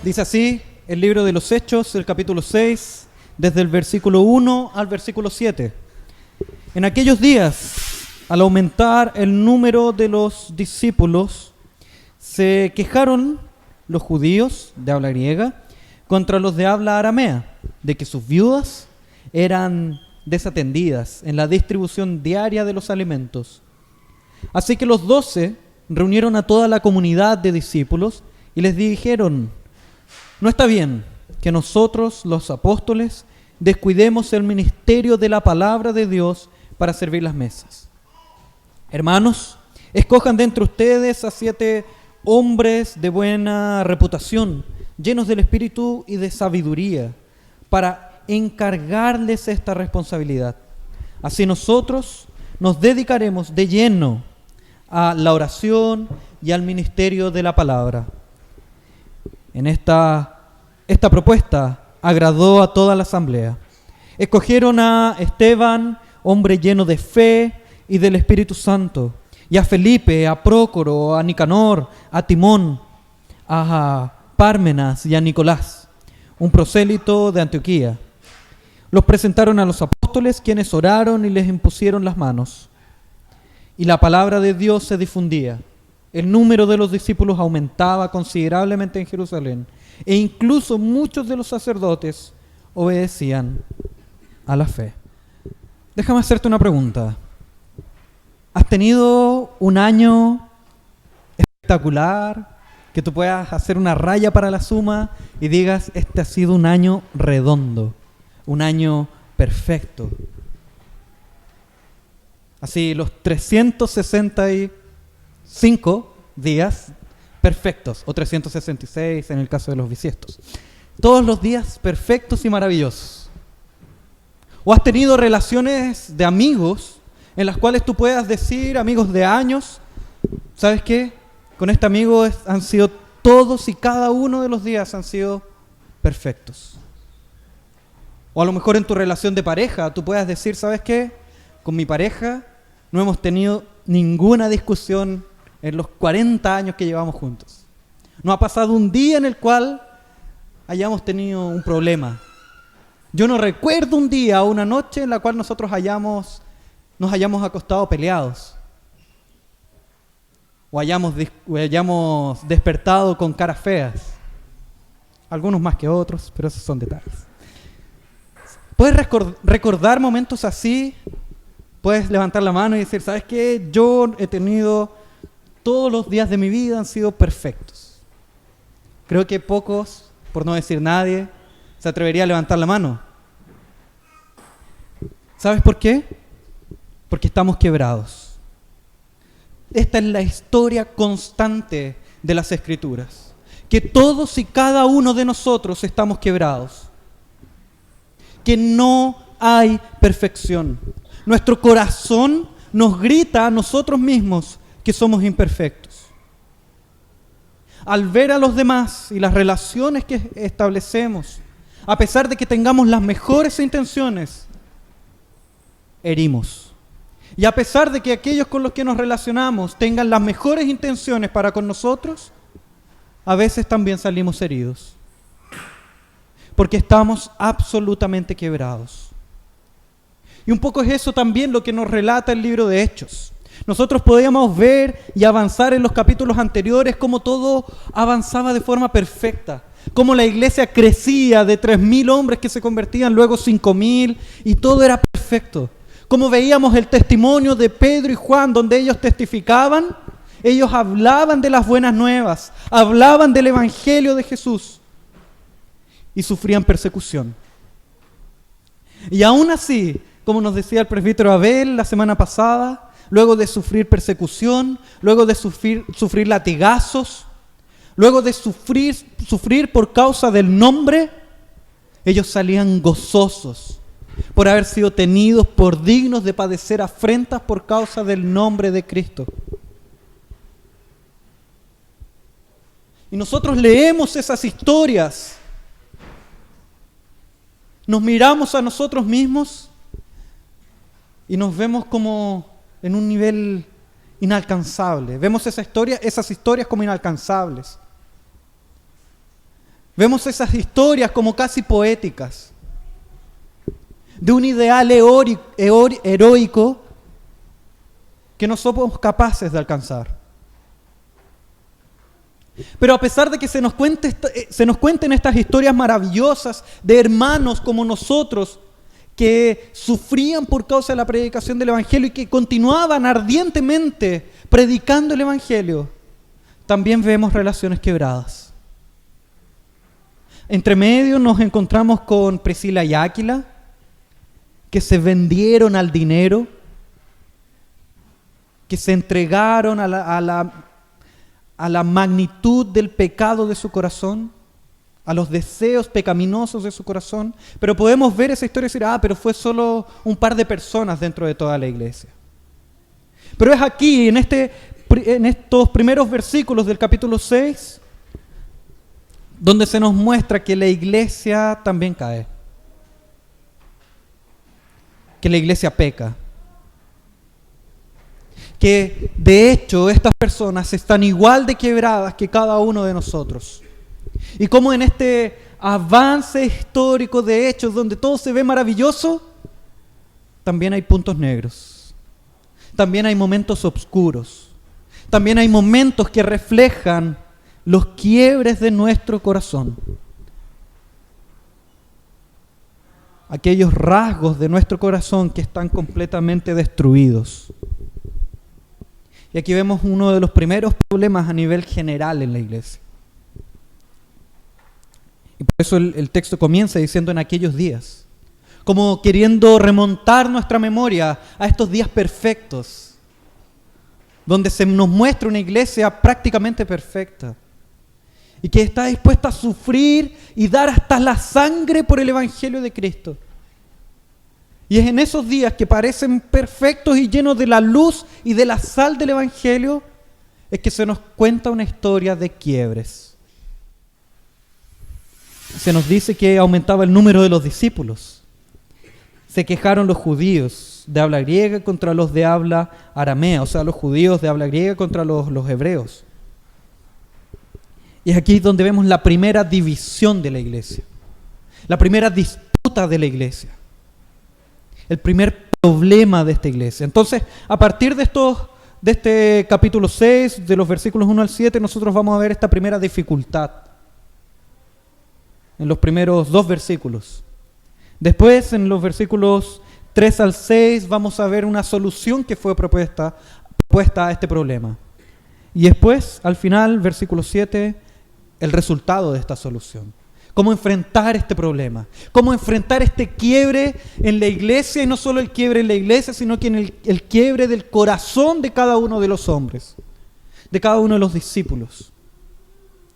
Dice así el libro de los Hechos, el capítulo 6, desde el versículo 1 al versículo 7. En aquellos días, al aumentar el número de los discípulos, se quejaron los judíos de habla griega contra los de habla aramea, de que sus viudas eran desatendidas en la distribución diaria de los alimentos. Así que los 12 reunieron a toda la comunidad de discípulos y les dijeron: no está bien que nosotros, los apóstoles, descuidemos el ministerio de la palabra de Dios para servir las mesas. Hermanos, escojan de entre ustedes a 7 hombres de buena reputación, llenos del espíritu y de sabiduría, para encargarles esta responsabilidad. Así nosotros nos dedicaremos de lleno a la oración y al ministerio de la palabra. En esta propuesta agradó a toda la asamblea. Escogieron a Esteban, hombre lleno de fe y del Espíritu Santo, y a Felipe, a Prócoro, a Nicanor, a Timón, a Pármenas y a Nicolás, un prosélito de Antioquía. Los presentaron a los apóstoles, quienes oraron y les impusieron las manos. Y la palabra de Dios se difundía. El número de los discípulos aumentaba considerablemente en Jerusalén, e incluso muchos de los sacerdotes obedecían a la fe. Déjame hacerte una pregunta. ¿Has tenido un año espectacular, que tú puedas hacer una raya para la suma y digas: este ha sido un año redondo, un año perfecto? Así, los 365 días perfectos, o 366 en el caso de los bisiestos. Todos los días perfectos y maravillosos. ¿O has tenido relaciones de amigos en las cuales tú puedas decir, amigos de años: ¿sabes qué? Con este amigo han sido todos y cada uno de los días han sido perfectos. O a lo mejor en tu relación de pareja tú puedas decir: ¿sabes qué? Con mi pareja no hemos tenido ninguna discusión en los 40 años que llevamos juntos. No ha pasado un día en el cual hayamos tenido un problema. Yo no recuerdo un día o una noche en la cual nosotros nos hayamos acostado peleados. O hayamos despertado con caras feas. Algunos más que otros, pero esos son detalles. ¿Puedes recordar momentos así? Puedes levantar la mano y decir: ¿sabes qué? Yo he tenido, todos los días de mi vida han sido perfectos. Creo que pocos, por no decir nadie, se atrevería a levantar la mano. ¿Sabes por qué? Porque estamos quebrados. Esta es la historia constante de las Escrituras, que todos y cada uno de nosotros estamos quebrados, que no hay perfección. Nuestro corazón nos grita a nosotros mismos que somos imperfectos. Al ver a los demás y las relaciones que establecemos, a pesar de que tengamos las mejores intenciones, herimos. Y a pesar de que aquellos con los que nos relacionamos tengan las mejores intenciones para con nosotros, a veces también salimos heridos. Porque estamos absolutamente quebrados. Y un poco es eso también lo que nos relata el libro de Hechos. Nosotros podíamos ver y avanzar en los capítulos anteriores cómo todo avanzaba de forma perfecta. Cómo la iglesia crecía de 3.000 hombres que se convertían, luego 5.000, y todo era perfecto. Cómo veíamos el testimonio de Pedro y Juan, donde ellos testificaban, ellos hablaban de las buenas nuevas, hablaban del evangelio de Jesús y sufrían persecución. Y aún así, como nos decía el presbítero Abel la semana pasada, luego de sufrir persecución, luego de sufrir latigazos, luego de sufrir por causa del nombre, ellos salían gozosos por haber sido tenidos por dignos de padecer afrentas por causa del nombre de Cristo. Y nosotros leemos esas historias, nos miramos a nosotros mismos y nos vemos como en un nivel inalcanzable. Vemos esas historias como inalcanzables. Vemos esas historias como casi poéticas, de un ideal heroico que no somos capaces de alcanzar. Pero a pesar de que se nos cuenten estas historias maravillosas de hermanos como nosotros que sufrían por causa de la predicación del Evangelio y que continuaban ardientemente predicando el Evangelio, también vemos relaciones quebradas. Entre medio nos encontramos con Priscila y Áquila, que se vendieron al dinero, que se entregaron a la magnitud del pecado de su corazón, a los deseos pecaminosos de su corazón. Pero podemos ver esa historia y decir, pero fue solo un par de personas dentro de toda la iglesia. Pero es aquí, en estos primeros versículos del capítulo 6, donde se nos muestra que la iglesia también cae, que la iglesia peca, que de hecho estas personas están igual de quebradas que cada uno de nosotros. Y como en este avance histórico de hechos donde todo se ve maravilloso, también hay puntos negros, también hay momentos oscuros, también hay momentos que reflejan los quiebres de nuestro corazón, aquellos rasgos de nuestro corazón que están completamente destruidos. Y aquí vemos uno de los primeros problemas a nivel general en la iglesia. Y por eso el texto comienza diciendo en aquellos días, como queriendo remontar nuestra memoria a estos días perfectos, donde se nos muestra una iglesia prácticamente perfecta y que está dispuesta a sufrir y dar hasta la sangre por el Evangelio de Cristo. Y es en esos días que parecen perfectos y llenos de la luz y de la sal del Evangelio, es que se nos cuenta una historia de quiebres. Se nos dice que aumentaba el número de los discípulos. Se quejaron los judíos de habla griega contra los de habla aramea, o sea, los judíos de habla griega contra los hebreos. Y es aquí donde vemos la primera división de la iglesia, la primera disputa de la iglesia, el primer problema de esta iglesia. Entonces, a partir de este capítulo 6, de los versículos 1 al 7, nosotros vamos a ver esta primera dificultad en los primeros 2 versículos. Después, en los versículos 3 al 6, vamos a ver una solución que fue propuesta a este problema. Y después, al final, versículo 7, el resultado de esta solución. Cómo enfrentar este problema, cómo enfrentar este quiebre en la iglesia, y no solo el quiebre en la iglesia, sino que en el quiebre del corazón de cada uno de los hombres, de cada uno de los discípulos.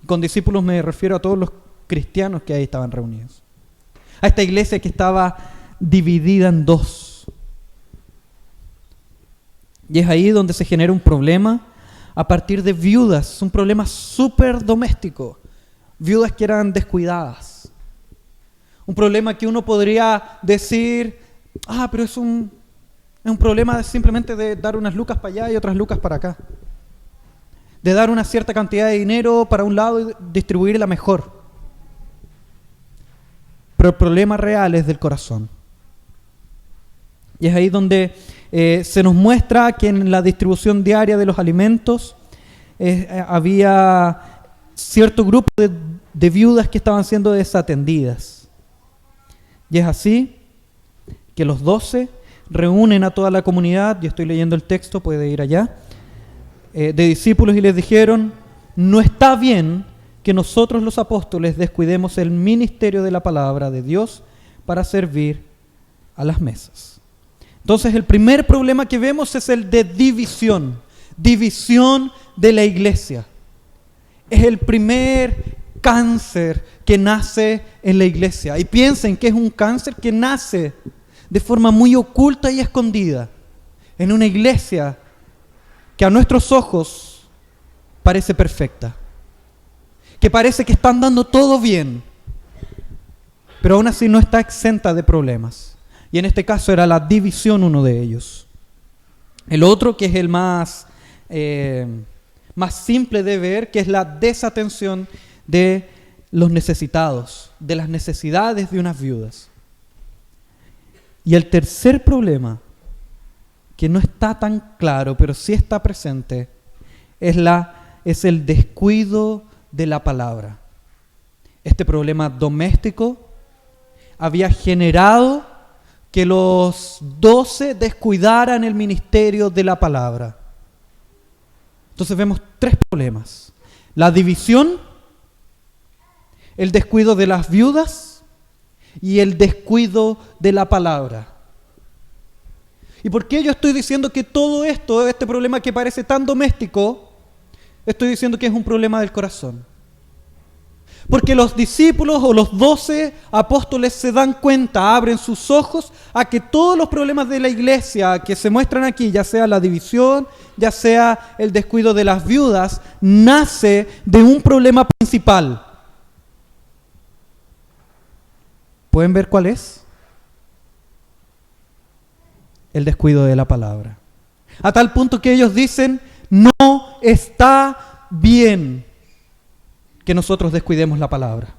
Con discípulos me refiero a todos los cristianos que ahí estaban reunidos. A esta iglesia que estaba dividida en 2. Y es ahí donde se genera un problema a partir de viudas, un problema súper doméstico. Viudas que eran descuidadas. Un problema que uno podría decir, pero es un problema simplemente de dar unas lucas para allá y otras lucas para acá. De dar una cierta cantidad de dinero para un lado y distribuirla mejor. Pero el problema real es del corazón. Y es ahí donde se nos muestra que en la distribución diaria de los alimentos había cierto grupo de viudas que estaban siendo desatendidas. Y es así que los 12 reúnen a toda la comunidad, yo estoy leyendo el texto, puede ir allá, de discípulos, y les dijeron: no está bien que nosotros los apóstoles descuidemos el ministerio de la palabra de Dios para servir a las mesas. Entonces el primer problema que vemos es el de división de la iglesia. Es el primer cáncer que nace en la iglesia. Y piensen que es un cáncer que nace de forma muy oculta y escondida en una iglesia que a nuestros ojos parece perfecta, que parece que está andando todo bien, pero aún así no está exenta de problemas. Y en este caso era la división uno de ellos. El otro, que es el más simple de ver, que es la desatención de los necesitados, de las necesidades de unas viudas. Y el tercer problema, que no está tan claro, pero sí está presente, es el descuido de la palabra. Este problema doméstico había generado que los 12 descuidaran el ministerio de la palabra. Entonces vemos tres problemas: la división, el descuido de las viudas y el descuido de la palabra. ¿Y por qué yo estoy diciendo que todo esto, este problema que parece tan doméstico, estoy diciendo que es un problema del corazón? Porque los discípulos o los 12 apóstoles se dan cuenta, abren sus ojos a que todos los problemas de la iglesia que se muestran aquí, ya sea la división, ya sea el descuido de las viudas, nace de un problema principal. ¿Pueden ver cuál es? El descuido de la palabra. A tal punto que ellos dicen, no está bien que nosotros descuidemos la palabra.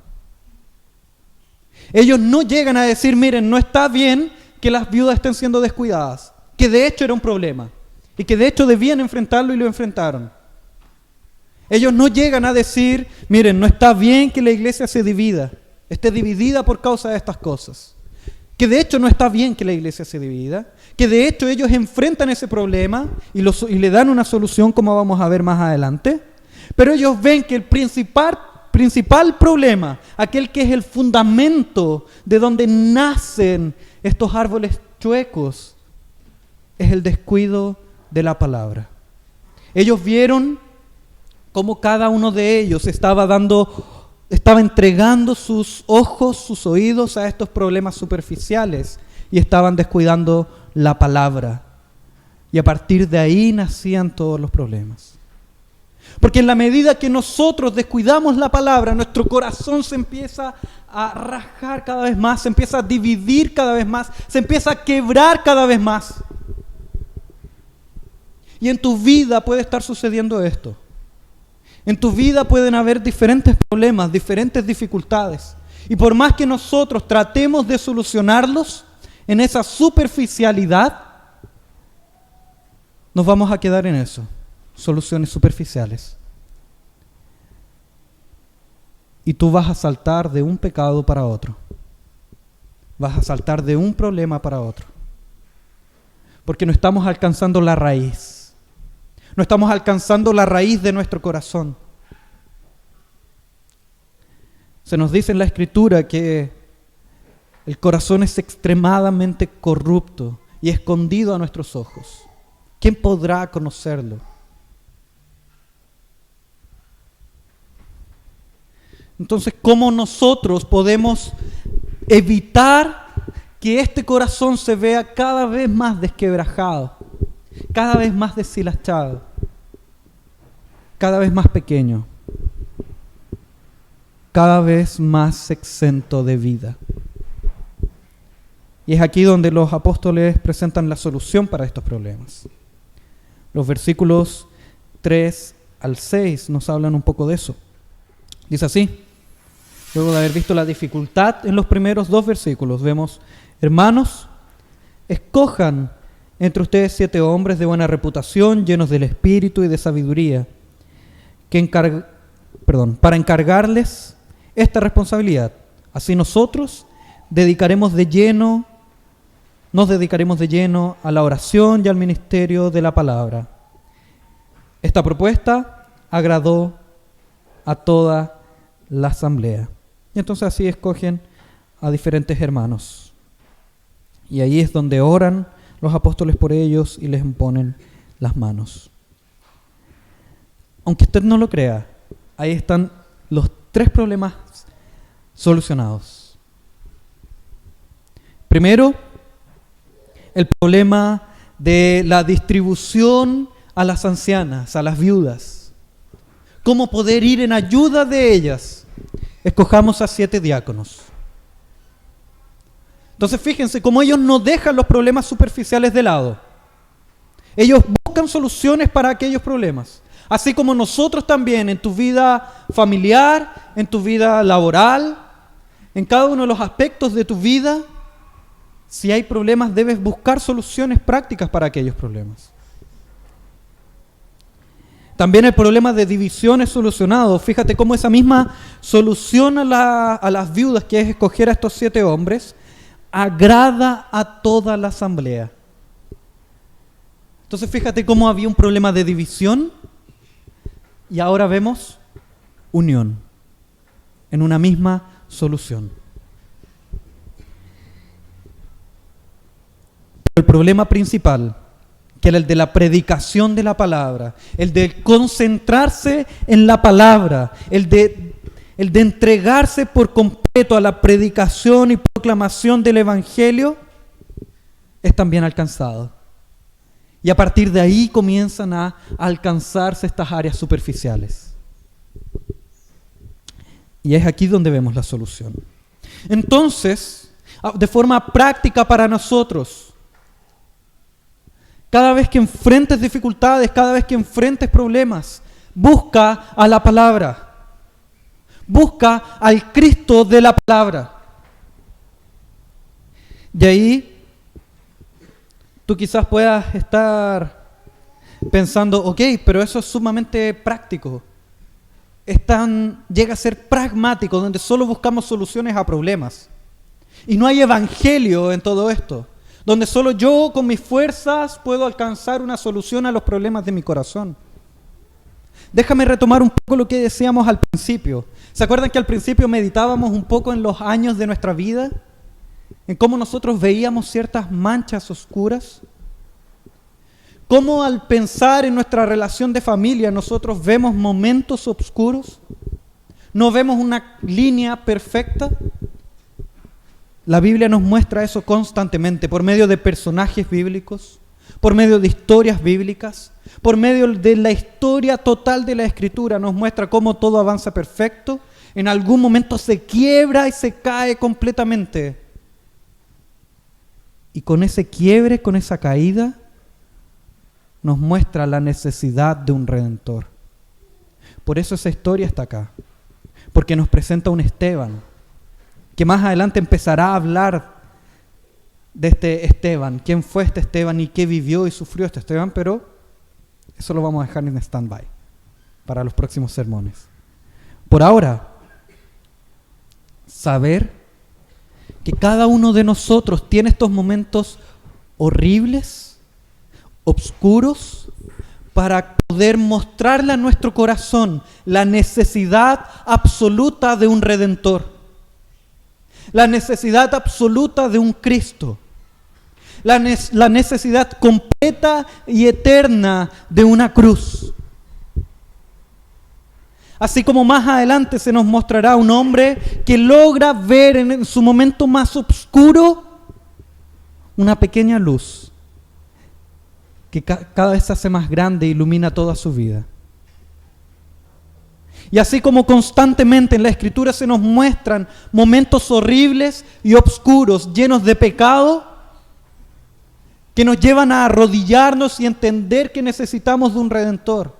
Ellos no llegan a decir, miren, no está bien que las viudas estén siendo descuidadas, que de hecho era un problema, y que de hecho debían enfrentarlo y lo enfrentaron. Ellos no llegan a decir, miren, no está bien que la iglesia se divida, esté dividida por causa de estas cosas. Que de hecho no está bien que la iglesia se divida, que de hecho ellos enfrentan ese problema y le dan una solución, como vamos a ver más adelante. Pero ellos ven que el principal problema, aquel que es el fundamento de donde nacen estos árboles chuecos, es el descuido de la palabra. Ellos vieron cómo cada uno de ellos estaba entregando sus ojos, sus oídos a estos problemas superficiales y estaban descuidando la palabra. Y a partir de ahí nacían todos los problemas. Porque en la medida que nosotros descuidamos la palabra, nuestro corazón se empieza a rajar cada vez más, se empieza a dividir cada vez más, se empieza a quebrar cada vez más. Y en tu vida puede estar sucediendo esto. En tu vida pueden haber diferentes problemas, diferentes dificultades. Y por más que nosotros tratemos de solucionarlos en esa superficialidad, nos vamos a quedar en eso. Soluciones superficiales. Y tú vas a saltar de un pecado para otro. Vas a saltar de un problema para otro. Porque no estamos alcanzando la raíz. No estamos alcanzando la raíz de nuestro corazón. Se nos dice en la Escritura que el corazón es extremadamente corrupto y escondido a nuestros ojos. ¿Quién podrá conocerlo? Entonces, ¿cómo nosotros podemos evitar que este corazón se vea cada vez más desquebrajado, cada vez más deshilachado, cada vez más pequeño, cada vez más exento de vida? Y es aquí donde los apóstoles presentan la solución para estos problemas. Los versículos 3 al 6 nos hablan un poco de eso. Dice así: luego de haber visto la dificultad en los primeros 2 versículos, vemos: hermanos, escojan entre ustedes 7 hombres de buena reputación, llenos del espíritu y de sabiduría, para encargarles esta responsabilidad. Así nosotros nos dedicaremos de lleno a la oración y al ministerio de la palabra. Esta propuesta agradó a toda la asamblea. Y entonces así escogen a diferentes hermanos. Y ahí es donde oran los apóstoles por ellos y les imponen las manos. Aunque usted no lo crea, ahí están los 3 problemas solucionados. Primero, el problema de la distribución a las ancianas, a las viudas. ¿Cómo poder ir en ayuda de ellas? Escojamos a 7 diáconos. Entonces fíjense cómo ellos no dejan los problemas superficiales de lado. Ellos buscan soluciones para aquellos problemas. Así como nosotros también en tu vida familiar, en tu vida laboral, en cada uno de los aspectos de tu vida, si hay problemas debes buscar soluciones prácticas para aquellos problemas. También el problema de división es solucionado. Fíjate cómo esa misma solución a las viudas, que es escoger a estos 7 hombres, agrada a toda la asamblea. Entonces fíjate cómo había un problema de división y ahora vemos unión en una misma solución. El problema principal, que era el de la predicación de la palabra, el de concentrarse en la palabra, el de entregarse por completo a la predicación y proclamación del Evangelio, es también alcanzado. Y a partir de ahí comienzan a alcanzarse estas áreas superficiales. Y es aquí donde vemos la solución. Entonces, de forma práctica para nosotros, cada vez que enfrentes dificultades, cada vez que enfrentes problemas, busca a la palabra. Busca al Cristo de la palabra. De ahí, tú quizás puedas estar pensando, ok, pero eso es sumamente práctico. Llega a ser pragmático, donde solo buscamos soluciones a problemas. Y no hay evangelio en todo esto, donde solo yo con mis fuerzas puedo alcanzar una solución a los problemas de mi corazón. Déjame retomar un poco lo que decíamos al principio. ¿Se acuerdan que al principio meditábamos un poco en los años de nuestra vida? En cómo nosotros veíamos ciertas manchas oscuras. Cómo al pensar en nuestra relación de familia nosotros vemos momentos oscuros. No vemos una línea perfecta. La Biblia nos muestra eso constantemente por medio de personajes bíblicos, por medio de historias bíblicas, por medio de la historia total de la Escritura. Nos muestra cómo todo avanza perfecto, en algún momento se quiebra y se cae completamente. Y con ese quiebre, con esa caída, nos muestra la necesidad de un Redentor. Por eso esa historia está acá, porque nos presenta un Esteban, que más adelante empezará a hablar de este Esteban, quién fue este Esteban y qué vivió y sufrió este Esteban, pero eso lo vamos a dejar en stand-by para los próximos sermones. Por ahora, saber que cada uno de nosotros tiene estos momentos horribles, oscuros, para poder mostrarle a nuestro corazón la necesidad absoluta de un Redentor. La necesidad absoluta de un Cristo. La necesidad completa y eterna de una cruz. Así como más adelante se nos mostrará un hombre que logra ver en su momento más oscuro una pequeña luz que cada vez se hace más grande e ilumina toda su vida. Y así como constantemente en la Escritura se nos muestran momentos horribles y oscuros, llenos de pecado, que nos llevan a arrodillarnos y entender que necesitamos de un Redentor.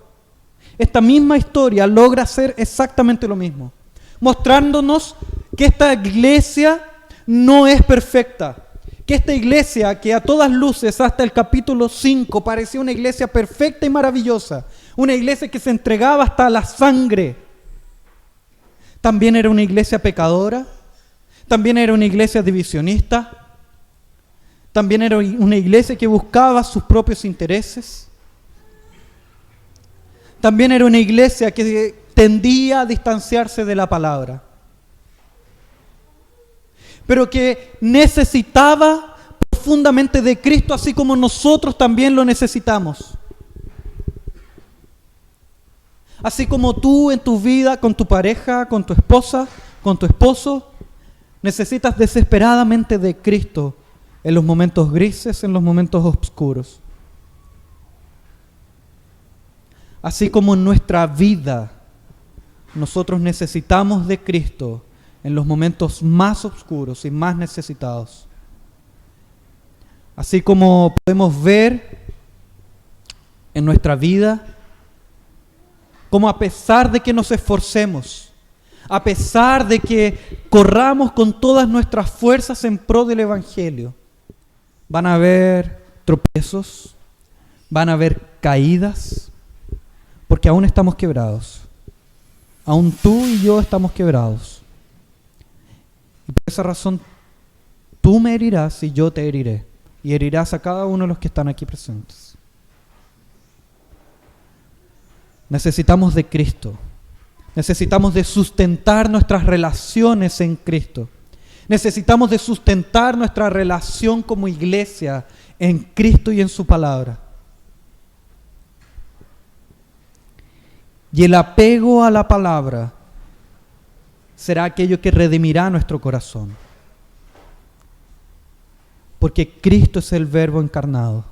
Esta misma historia logra hacer exactamente lo mismo, mostrándonos que esta iglesia no es perfecta, que esta iglesia que a todas luces hasta el capítulo 5 parecía una iglesia perfecta y maravillosa, una iglesia que se entregaba hasta la sangre, también era una iglesia pecadora, también era una iglesia divisionista, también era una iglesia que buscaba sus propios intereses, también era una iglesia que tendía a distanciarse de la palabra, pero que necesitaba profundamente de Cristo, así como nosotros también lo necesitamos. Así como tú en tu vida, con tu pareja, con tu esposa, con tu esposo, necesitas desesperadamente de Cristo en los momentos grises, en los momentos oscuros. Así como en nuestra vida nosotros necesitamos de Cristo en los momentos más oscuros y más necesitados. Así como podemos ver en nuestra vida como a pesar de que nos esforcemos, a pesar de que corramos con todas nuestras fuerzas en pro del Evangelio, van a haber tropiezos, van a haber caídas, porque aún estamos quebrados. Aún tú y yo estamos quebrados. Y por esa razón, tú me herirás y yo te heriré. Y herirás a cada uno de los que están aquí presentes. Necesitamos de Cristo. Necesitamos de sustentar nuestras relaciones en Cristo. Necesitamos de sustentar nuestra relación como iglesia en Cristo y en su palabra. Y el apego a la palabra será aquello que redimirá nuestro corazón. Porque Cristo es el Verbo encarnado.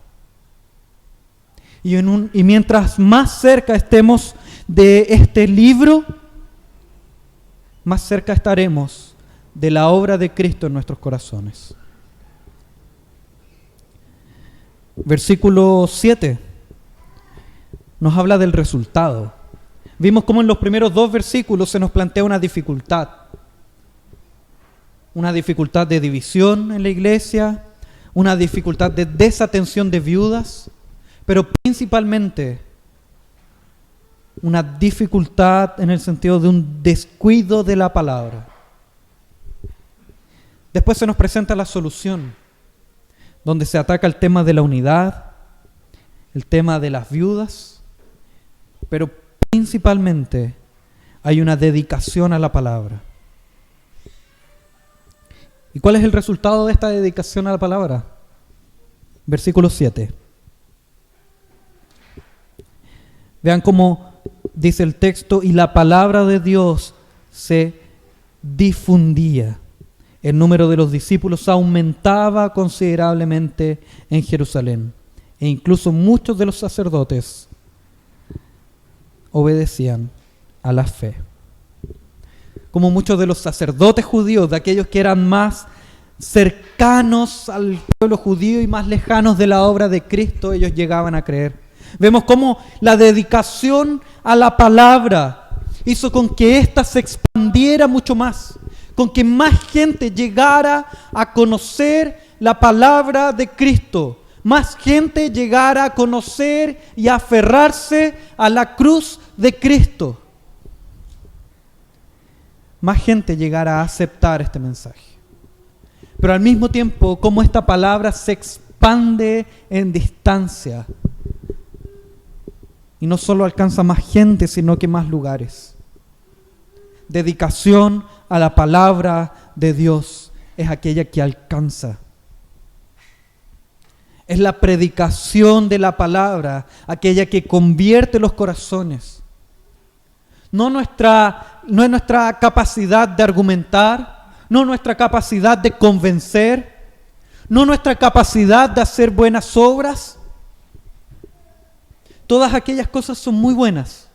Y mientras más cerca estemos de este libro, más cerca estaremos de la obra de Cristo en nuestros corazones. Versículo 7 nos habla del resultado. Vimos cómo en los primeros 2 versículos se nos plantea una dificultad de división en la iglesia, una dificultad de desatención de viudas, pero principalmente una dificultad en el sentido de un descuido de la palabra. Después se nos presenta la solución, donde se ataca el tema de la unidad, el tema de las viudas, pero principalmente hay una dedicación a la palabra. ¿Y cuál es el resultado de esta dedicación a la palabra? Versículo 7. Vean cómo dice el texto: y la palabra de Dios se difundía. El número de los discípulos aumentaba considerablemente en Jerusalén, e incluso muchos de los sacerdotes obedecían a la fe. Como muchos de los sacerdotes judíos, de aquellos que eran más cercanos al pueblo judío y más lejanos de la obra de Cristo, ellos llegaban a creer. Vemos cómo la dedicación a la palabra hizo con que ésta se expandiera mucho más, con que más gente llegara a conocer la palabra de Cristo, más gente llegara a conocer y a aferrarse a la cruz de Cristo. Más gente llegara a aceptar este mensaje. Pero al mismo tiempo, como esta palabra se expande en distancia y no solo alcanza más gente, sino que más lugares. Dedicación a la palabra de Dios es aquella que alcanza. Es la predicación de la palabra, aquella que convierte los corazones. No es nuestra capacidad de argumentar, no nuestra capacidad de convencer, no nuestra capacidad de hacer buenas obras. Todas aquellas cosas son muy buenas.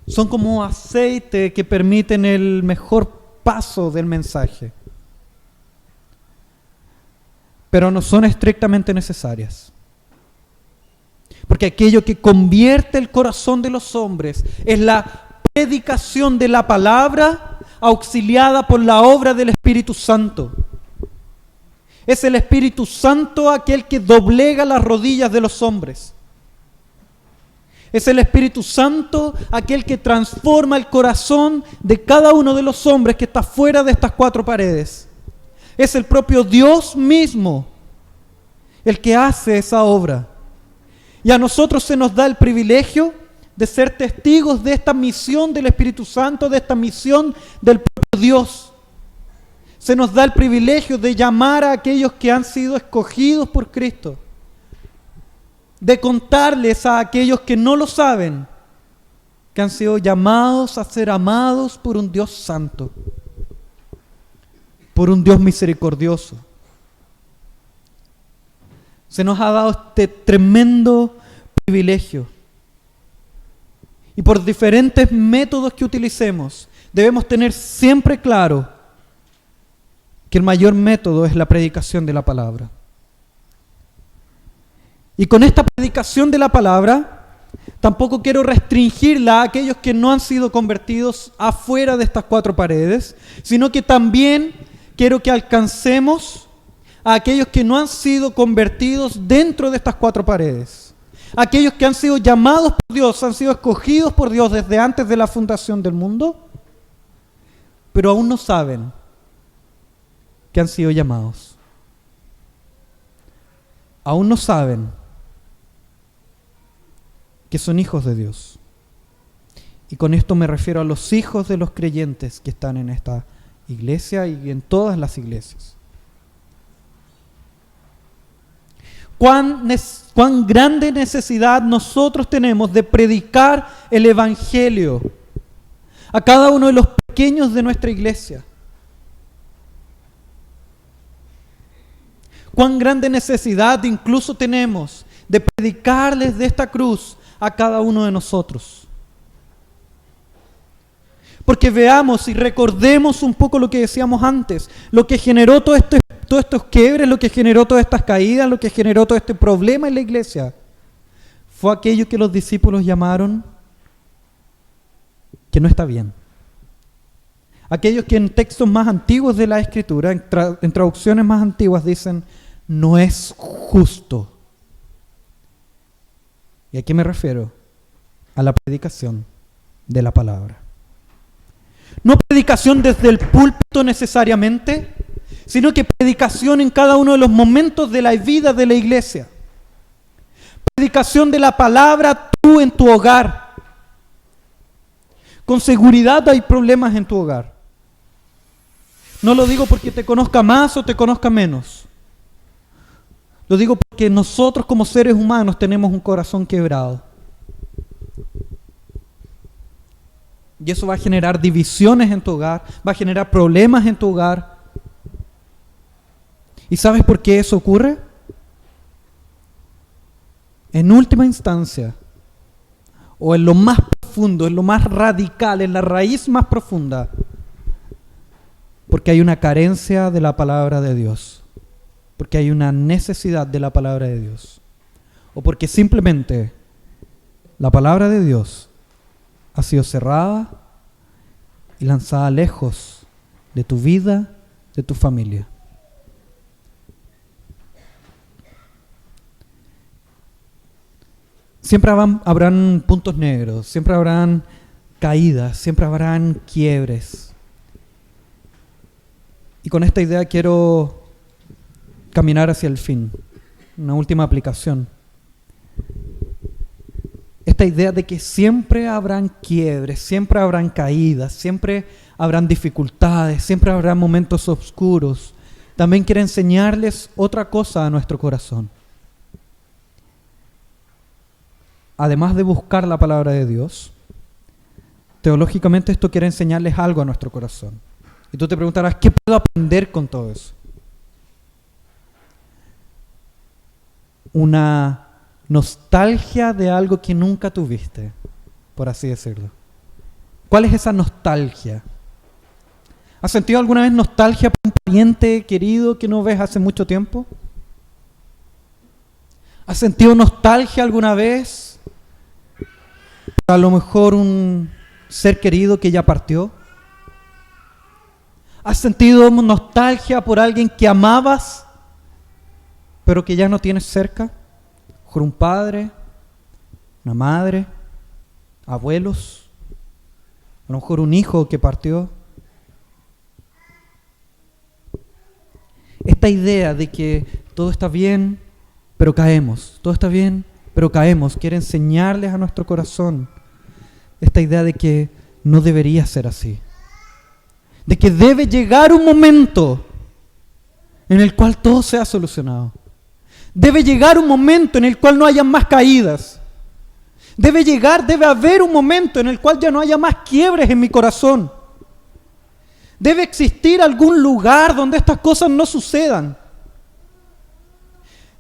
Son como aceite que permiten el mejor paso del mensaje. Pero no son estrictamente necesarias. Porque aquello que convierte el corazón de los hombres es la predicación de la palabra auxiliada por la obra del Espíritu Santo. Es el Espíritu Santo aquel que doblega las rodillas de los hombres. Es el Espíritu Santo aquel que transforma el corazón de cada uno de los hombres que está fuera de estas 4 paredes. Es el propio Dios mismo el que hace esa obra. Y a nosotros se nos da el privilegio de ser testigos de esta misión del Espíritu Santo, de esta misión del propio Dios. Se nos da el privilegio de llamar a aquellos que han sido escogidos por Cristo, de contarles a aquellos que no lo saben, que han sido llamados a ser amados por un Dios santo, por un Dios misericordioso. Se nos ha dado este tremendo privilegio. Y por diferentes métodos que utilicemos, debemos tener siempre claro que el mayor método es la predicación de la palabra. Y con esta predicación de la palabra, Tampoco quiero restringirla a aquellos que no han sido convertidos afuera de estas 4 paredes, sino que también quiero que alcancemos a aquellos que no han sido convertidos dentro de estas 4 paredes. Aquellos que han sido llamados por Dios, han sido escogidos por Dios desde antes de la fundación del mundo, pero aún no saben que han sido llamados. Aún no saben que son hijos de Dios. Y con esto me refiero a los hijos de los creyentes que están en esta iglesia y en todas las iglesias. Cuán grande necesidad nosotros tenemos de predicar el Evangelio a cada uno de los pequeños de nuestra iglesia. Cuán grande necesidad incluso tenemos de predicarles de esta cruz a cada uno de nosotros. Porque veamos y recordemos un poco lo que decíamos antes, lo que generó todos estos quiebres, lo que generó todas estas caídas, lo que generó todo este problema en la iglesia, fue aquello que los discípulos llamaron que no está bien. Aquellos que en textos más antiguos de la Escritura, en traducciones más antiguas, dicen, no es justo. ¿Y a qué me refiero? A la predicación de la palabra. No predicación desde el púlpito necesariamente, sino que predicación en cada uno de los momentos de la vida de la iglesia. Predicación de la palabra tú en tu hogar. Con seguridad hay problemas en tu hogar. No lo digo porque te conozca más o te conozca menos. Lo digo porque nosotros como seres humanos tenemos un corazón quebrado. Y eso va a generar divisiones en tu hogar, va a generar problemas en tu hogar. ¿Y sabes por qué eso ocurre? En última instancia, o en lo más profundo, en lo más radical, en la raíz más profunda, porque hay una carencia de la palabra de Dios. Porque hay una necesidad de la palabra de Dios. O porque simplemente la palabra de Dios ha sido cerrada y lanzada lejos de tu vida, de tu familia. Siempre habrán puntos negros, siempre habrán caídas, siempre habrán quiebres. Y con esta idea quiero caminar hacia el fin. Una última aplicación. Esta idea de que siempre habrán quiebres, siempre habrán caídas, siempre habrán dificultades, siempre habrá momentos oscuros. También quiere enseñarles otra cosa a nuestro corazón. Además de buscar la palabra de Dios, teológicamente esto quiere enseñarles algo a nuestro corazón. Y tú te preguntarás, ¿qué puedo aprender con todo eso? Una nostalgia de algo que nunca tuviste, por así decirlo. ¿Cuál es esa nostalgia? ¿Has sentido alguna vez nostalgia por un pariente querido que no ves hace mucho tiempo? ¿Has sentido nostalgia alguna vez por a lo mejor un ser querido que ya partió? ¿Has sentido nostalgia por alguien que amabas pero que ya no tienes cerca? Por un padre, una madre, abuelos, a lo mejor un hijo que partió. Esta idea de que todo está bien, pero caemos, todo está bien, pero caemos, quiere enseñarles a nuestro corazón esta idea de que no debería ser así. De que debe llegar un momento en el cual todo sea solucionado. Debe llegar un momento en el cual no haya más caídas. Debe haber un momento en el cual ya no haya más quiebres en mi corazón. Debe existir algún lugar donde estas cosas no sucedan.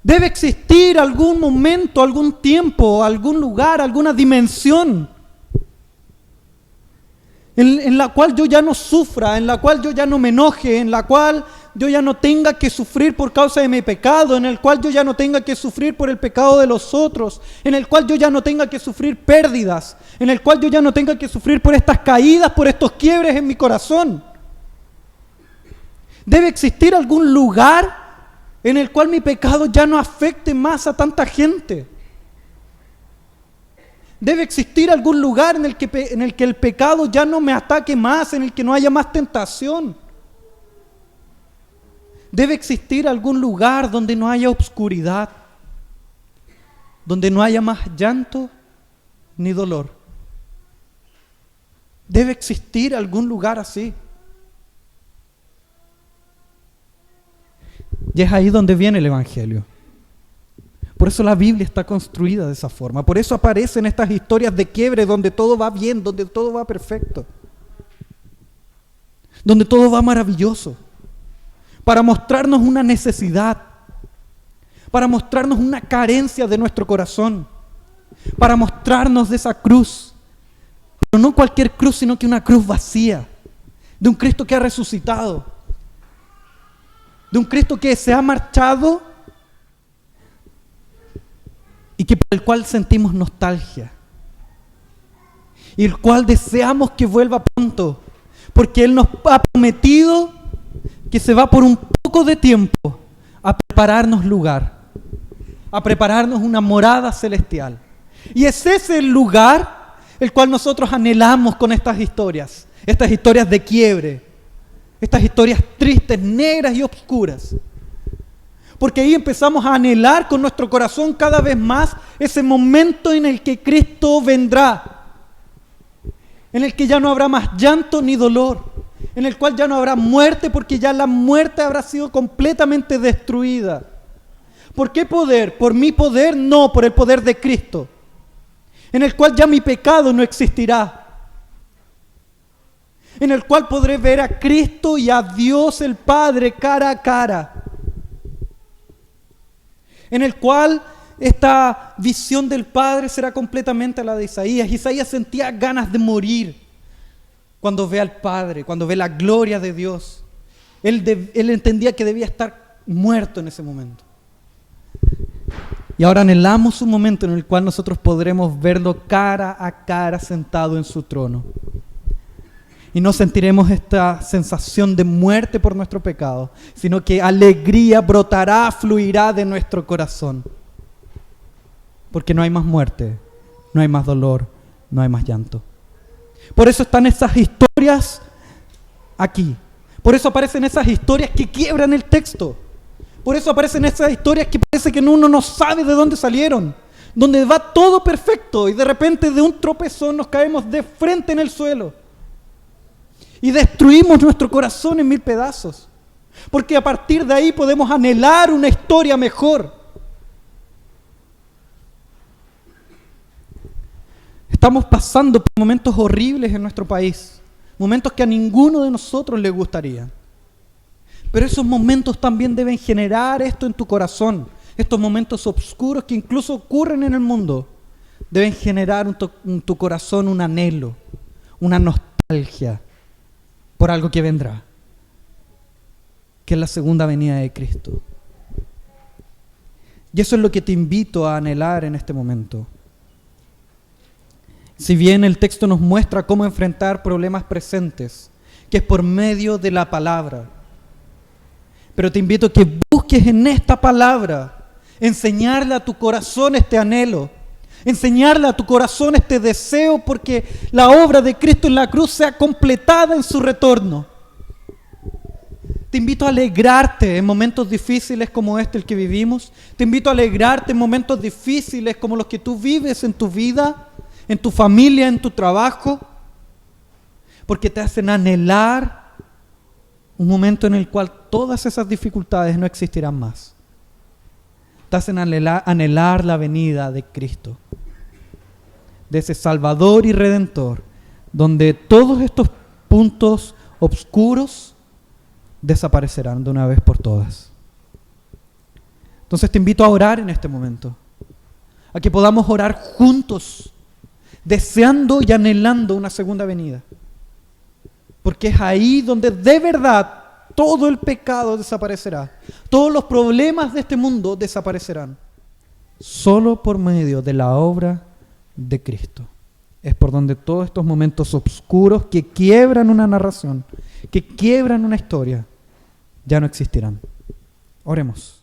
Debe existir algún momento, algún tiempo, algún lugar, alguna dimensión en la cual yo ya no sufra, en la cual yo ya no me enoje, en la cual yo ya no tenga que sufrir por causa de mi pecado, en el cual yo ya no tenga que sufrir por el pecado de los otros, en el cual yo ya no tenga que sufrir pérdidas, en el cual yo ya no tenga que sufrir por estas caídas, por estos quiebres en mi corazón. Debe existir algún lugar en el cual mi pecado ya no afecte más a tanta gente. Debe existir algún lugar en el que el pecado ya no me ataque más, en el que no haya más tentación. Debe existir algún lugar donde no haya obscuridad, donde no haya más llanto ni dolor. Debe existir algún lugar así. Y es ahí donde viene el Evangelio. Por eso la Biblia está construida de esa forma. Por eso aparecen estas historias de quiebre donde todo va bien, donde todo va perfecto, donde todo va maravilloso, para mostrarnos una necesidad, para mostrarnos una carencia de nuestro corazón, para mostrarnos de esa cruz, pero no cualquier cruz, sino que una cruz vacía, de un Cristo que ha resucitado, de un Cristo que se ha marchado y que por el cual sentimos nostalgia y el cual deseamos que vuelva pronto, porque Él nos ha prometido que se va por un poco de tiempo a prepararnos lugar, a prepararnos una morada celestial. Y es ese el lugar el cual nosotros anhelamos con estas historias de quiebre, estas historias tristes, negras y oscuras. Porque ahí empezamos a anhelar con nuestro corazón cada vez más ese momento en el que Cristo vendrá, en el que ya no habrá más llanto ni dolor, en el cual ya no habrá muerte, porque ya la muerte habrá sido completamente destruida. ¿Por qué poder? ¿Por mi poder? No, por el poder de Cristo, en el cual ya mi pecado no existirá, en el cual podré ver a Cristo y a Dios el Padre cara a cara, en el cual esta visión del Padre será completamente la de Isaías. Isaías sentía ganas de morir cuando ve al Padre, cuando ve la gloria de Dios. Él entendía que debía estar muerto en ese momento. Y ahora anhelamos un momento en el cual nosotros podremos verlo cara a cara sentado en su trono. Y no sentiremos esta sensación de muerte por nuestro pecado, sino que alegría brotará, fluirá de nuestro corazón. Porque no hay más muerte, no hay más dolor, no hay más llanto. Por eso están esas historias aquí. Por eso aparecen esas historias que quiebran el texto. Por eso aparecen esas historias que parece que uno no sabe de dónde salieron, donde va todo perfecto y de repente de un tropezón nos caemos de frente en el suelo y destruimos nuestro corazón en 1000 pedazos. Porque a partir de ahí podemos anhelar una historia mejor. Estamos pasando por momentos horribles en nuestro país, momentos que a ninguno de nosotros le gustaría. Pero esos momentos también deben generar esto en tu corazón. Estos momentos oscuros que incluso ocurren en el mundo deben generar en tu corazón un anhelo, una nostalgia por algo que vendrá, que es la segunda venida de Cristo. Y eso es lo que te invito a anhelar en este momento. Si bien el texto nos muestra cómo enfrentar problemas presentes, que es por medio de la palabra, pero te invito a que busques en esta palabra enseñarle a tu corazón este anhelo, enseñarle a tu corazón este deseo porque la obra de Cristo en la cruz sea completada en su retorno. Te invito a alegrarte en momentos difíciles como el que vivimos. Te invito a alegrarte en momentos difíciles como los que tú vives en tu vida, en tu familia, en tu trabajo, porque te hacen anhelar un momento en el cual todas esas dificultades no existirán más. Te hacen anhelar la venida de Cristo, de ese Salvador y Redentor, donde todos estos puntos oscuros desaparecerán de una vez por todas. Entonces te invito a orar en este momento, a que podamos orar juntos, deseando y anhelando una segunda venida. Porque es ahí donde de verdad todo el pecado desaparecerá, todos los problemas de este mundo desaparecerán, solo por medio de la obra de Cristo. Es por donde todos estos momentos oscuros que quiebran una narración, que quiebran una historia, ya no existirán. Oremos.